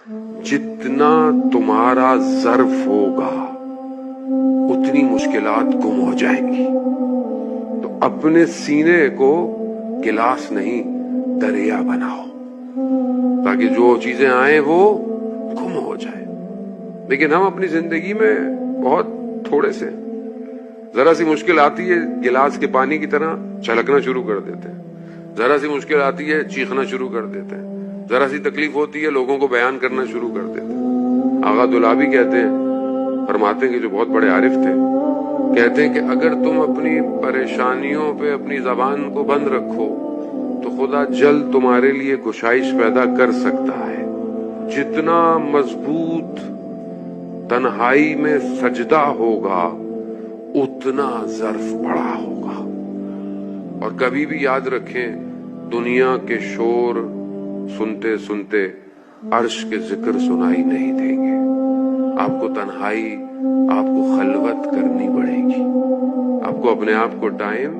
جتنا تمہارا ظرف ہوگا اتنی مشکلات گم ہو جائیں گی. تو اپنے سینے کو گلاس نہیں دریا بناؤ تاکہ جو چیزیں آئیں وہ گم ہو جائے. لیکن ہم اپنی زندگی میں بہت تھوڑے سے ذرا سی مشکل آتی ہے گلاس کے پانی کی طرح چھلکنا شروع کر دیتے ہیں. ذرا سی مشکل آتی ہے چیخنا شروع کر دیتے ہیں. ذرا سی تکلیف ہوتی ہے لوگوں کو بیان کرنا شروع کر دیتے ہیں. آغا دولابی کہتے ہیں، فرماتے ہیں کہ جو بہت بڑے عارف تھے، کہتے ہیں کہ اگر تم اپنی پریشانیوں پہ اپنی زبان کو بند رکھو تو خدا جلد تمہارے لیے گشائش پیدا کر سکتا ہے. جتنا مضبوط تنہائی میں سجدہ ہوگا اتنا ظرف بڑا ہوگا. اور کبھی بھی یاد رکھیں، دنیا کے شور سنتے سنتے عرش کے ذکر سنائی نہیں دیں گے. آپ کو تنہائی، آپ کو خلوت کرنی پڑے گی. آپ کو اپنے آپ کو ٹائم